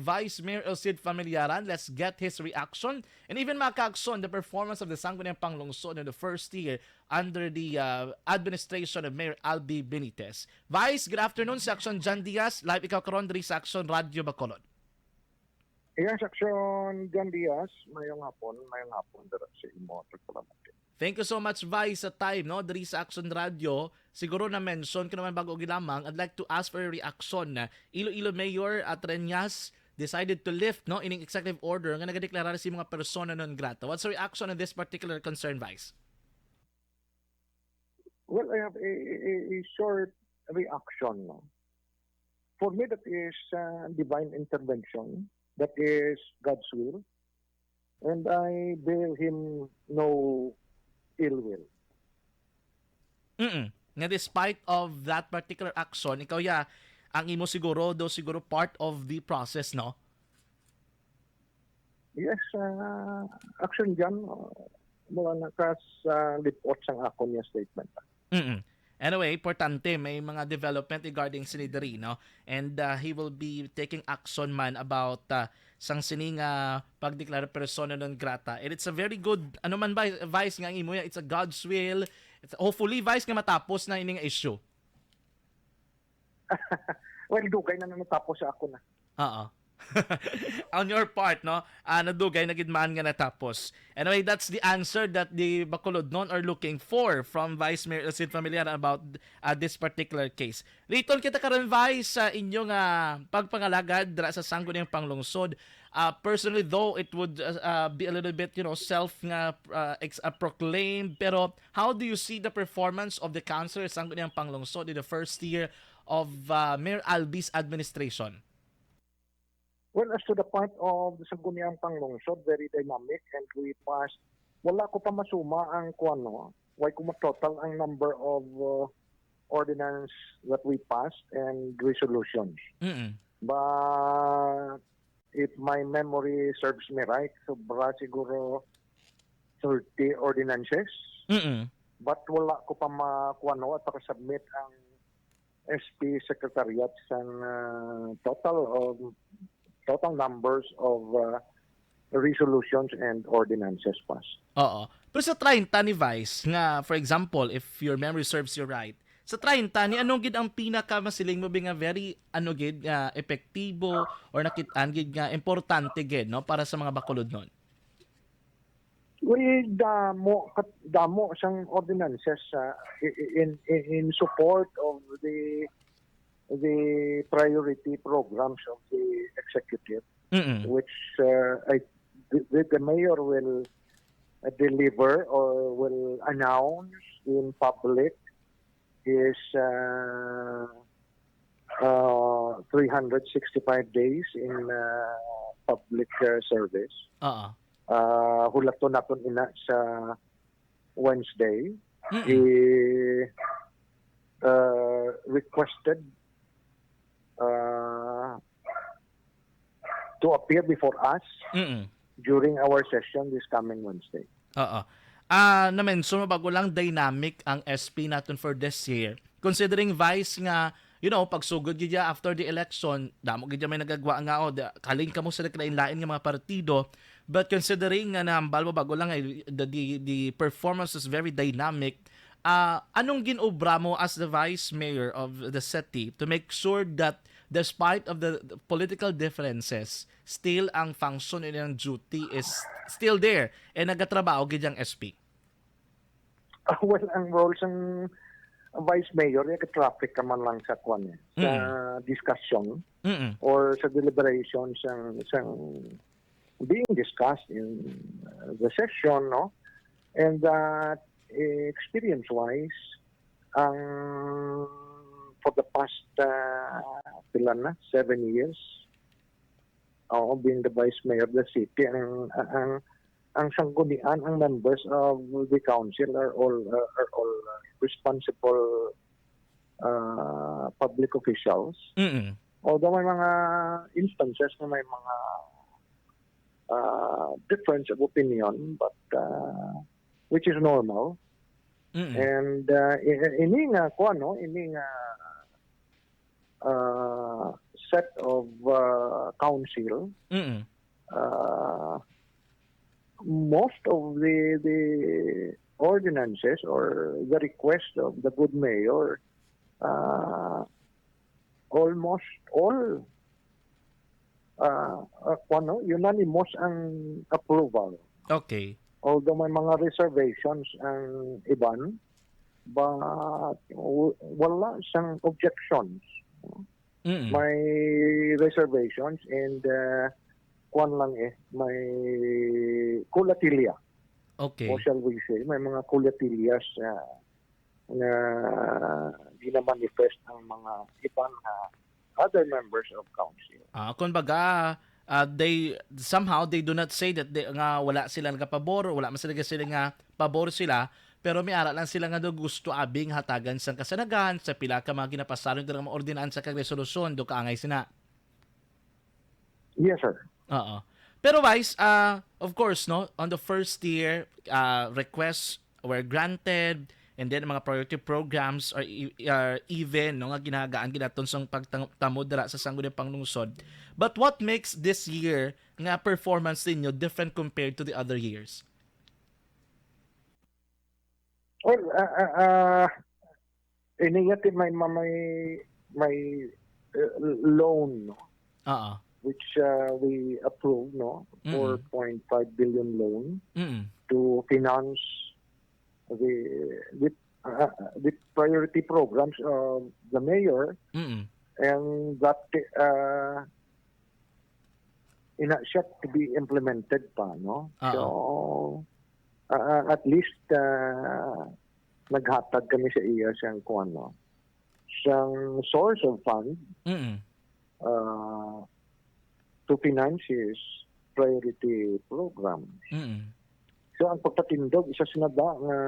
Vice Mayor Elcid Familiaran. Let's get his reaction and even maka-aksyon the performance of the Sangguniang Panglungsod in the first year under the administration of Mayor Albee Benitez. Vice, good afternoon sa Aksyon Jan Diaz. Live ikaw karon diri sa Aksyon Radio Bacolod. Iyan sa Aksyon John Diaz, mayong hapon dira sa imo. Thank you so much, Vice, sa time, no? Diri sa Aksyon Radio. Siguro na-mention ko naman bago gilamang, I'd like to ask for a reaction na Iloilo Mayor at Treñas decided to lift, no, ining executive order nga nagadeklarar si mga persona non grata. What's your reaction on this particular concern, Vice? Well, I have a short reaction. No? For me, that is divine intervention. That is God's will. And I bear him no ill will. Nga despite of that particular action, ikaw ang imo siguro part of the process, no? Yes, action dyan. Mula nakas report sang ako niya statement. Anyway, importante, may mga development regarding sinidari, no? And he will be taking action man about sang sining pagdeklarar persona non grata. And it's a very good, ano man ba, Vice nga imo, it's a God's will. It's, hopefully, Vice, nga matapos na ining issue. Well, dugay na natapos sa ako na. Oo. On your part, no? Nadugay na gidmaan nga natapos. Anyway, that's the answer that the Bacolod non are looking for from Vice Mayor Elcid Familiaran about this particular case. Riton kita karon, Vice, sa inyong pagpangalagad dra sa Sangguniang Panglungsod. Personally, though, it would be a little bit, self proclaimed. Pero how do you see the performance of the councilor Sangguniang Panglungsod in the first year of Mayor Albee's administration? Well, as to the part of the Sangguniang Panglungsod, very dynamic, and we passed, wala ko pa masuma ang kuano, why ko total ang number of ordinance that we passed and resolutions. But if my memory serves me right, sobra siguro 30 ordinances. But wala ko pa makuano at submit ang SP Secretariat sang total numbers of resolutions and ordinances passed. Oo. Pero sa 30 ni Vice, nga, for example, if your memory serves you right, sa 30 ni anong gid ang pinakamasiling mo nga very epektibo or nakit-an gid nga importante gid, no, para sa mga Bacolod nun? Well, damo sang ordinances in support of the priority programs of the executive, which the mayor will deliver or will announce in public is 365 days in public service. Hulaton naton ina sa Wednesday. He requested to appear before us during our session this coming Wednesday. Na-mention mo bago lang dynamic ang SP natin for this year. Considering, Vice, nga, pagsugod gidya after the election, damo gidya may nagagawa nga kaling kamo sa lain-lain nga mga partido. But considering nga nahambal mo bago lang the performance is very dynamic, anong ginobra mo as the Vice Mayor of the city to make sure that despite of the political differences, still ang function and duty is still there and nagatrabaho gid ang SP? Well, ang roles ng Vice Mayor, traffic ka man lang sa sa discussion or sa deliberations sang being discussed in the session, no? And that experience-wise, for the past 7 years, being the Vice Mayor of the city, ang sanggunian, ang members of the council are all responsible public officials. Although may mga instances na may mga difference of opinion, but which is normal. And set of council, Mm. uh, most of the ordinances or the request of the good mayor, almost all unanimous ang approval. Okay. Although may mga reservations ang iban, but wala siyang objections. Mm. May reservations and may kulatilya. Okay. O shall we say, may mga kulatilyas na ginamanifest ng mga ibang other members of council. Kumbaga, they somehow they do not say that nga wala sila nagapabor, wala man sila nga pabor sila, pero may ara lang sila nga do gusto abing hatagan sang kasanagan sa pila ka mga ginapasaron ng mga ordinansa kag resolusyon do kaangay sina. Yes, sir. Oo. Pero Vice, of course, no, on the first year, requests were granted and then mga priority programs are even no nga ginagaan ginaton sang pagtamo dira sa sangguniang panglungsod. But what makes this year nga performance ninyo different compared to the other years? Well, iniyati may loan, no, Oo. which we approved, no, 4.5 billion loan Mm. to finance the priority programs of the mayor, Mm. and that set to be implemented pa, no? So at least naghatag kami sa iya siyang siyang source of fund Mm. to finance his priority programs. Mm. So ang pagpatindog isa sinada nga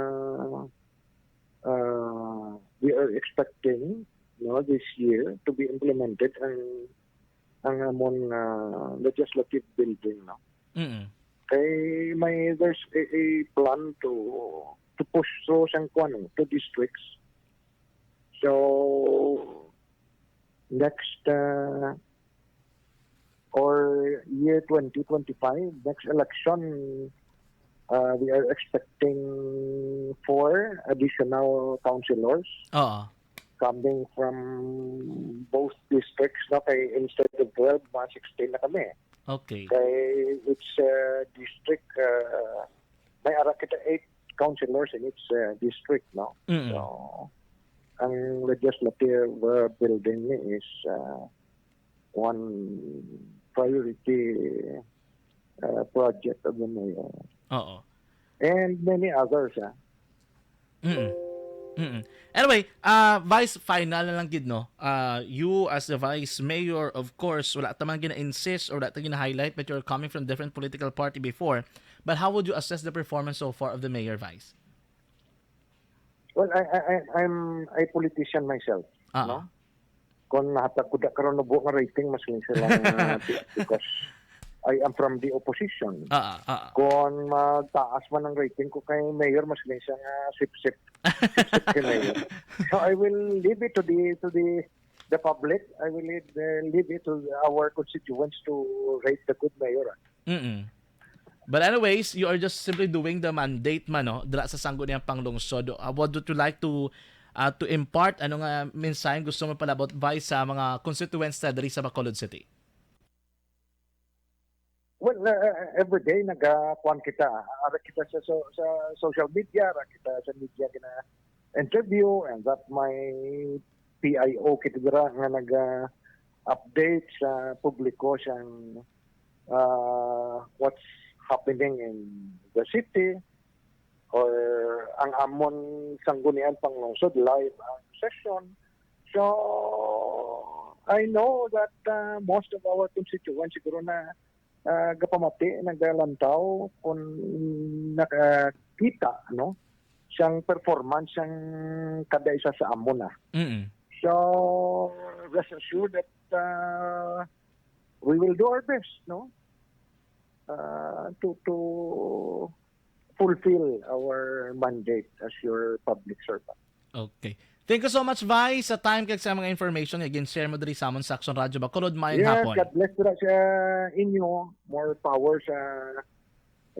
we are expecting, no, this year to be implemented ang among legislative building, no. Mm. There's a plan to push through sang to districts. So next or year 2025, next election, we are expecting 4 additional councilors Oo. coming from both districts, no, kay instead of 12, mga 16 na kami. Okay. Kay each district, may ara kita 8 councilors in each district, no. Mm. So ang legislative building ni is one priority project of the mayor. Oo. And many others. Mm. Mm. Anyway, Vice, final na lang gid no. You as the Vice Mayor, of course, wala ta man gina-insist or wala ta gina-highlight but you're coming from different political party before. But how would you assess the performance so far of the Mayor, Vice? Well, I'm a politician myself, no? Kung nahatag ko da karon nubo nga rating mas sila because I am from the opposition. Kung magtaas man ang rating ko kay mayor, mas siya nga sip-sip kay mayor. So I will leave it to the public. I will leave it to our constituents to rate the good mayor. Mm. But anyways, you are just simply doing the mandate man, no? Dira sa sangguniang panglungsod. What would you like to impart? Ano nga mensahe gusto mo palabot, Vice, sa mga constituents na diri sa Bacolod City? Well, every day nagakuan kita. Ara kita sa social media, ara kita sa media kina interview, and that my PIO kita dira nga naga-update sa publiko siyang what's happening in the city or ang amon sanggunian panglungsod live ang session. So I know that most of our constituents siguro na gapamati nagalantaw kung nakakita, no, siyang performance siyang kada isa sa amon na. Mm. So rest assured that we will do our best, no, to fulfill our mandate as your public servant. Okay. Thank you so much, Vice, sa time kag sa mga information again share mo diri sa amon sa Aksyon Radio Bacolod mayong Yes, hapon. God bless na sa inyo. More power sa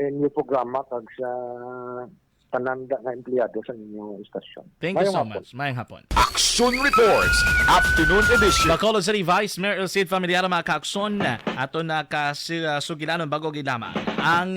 inyo programa kag sa tananda na empleyado sa inyong istasyon. Thank you Mayong so hapon. much. Mayong hapon. Aksyon Reports Afternoon Edition. Bacolod City Vice Mayor Familiaran mga kaaksyon ato na kasugilano bago gilama ang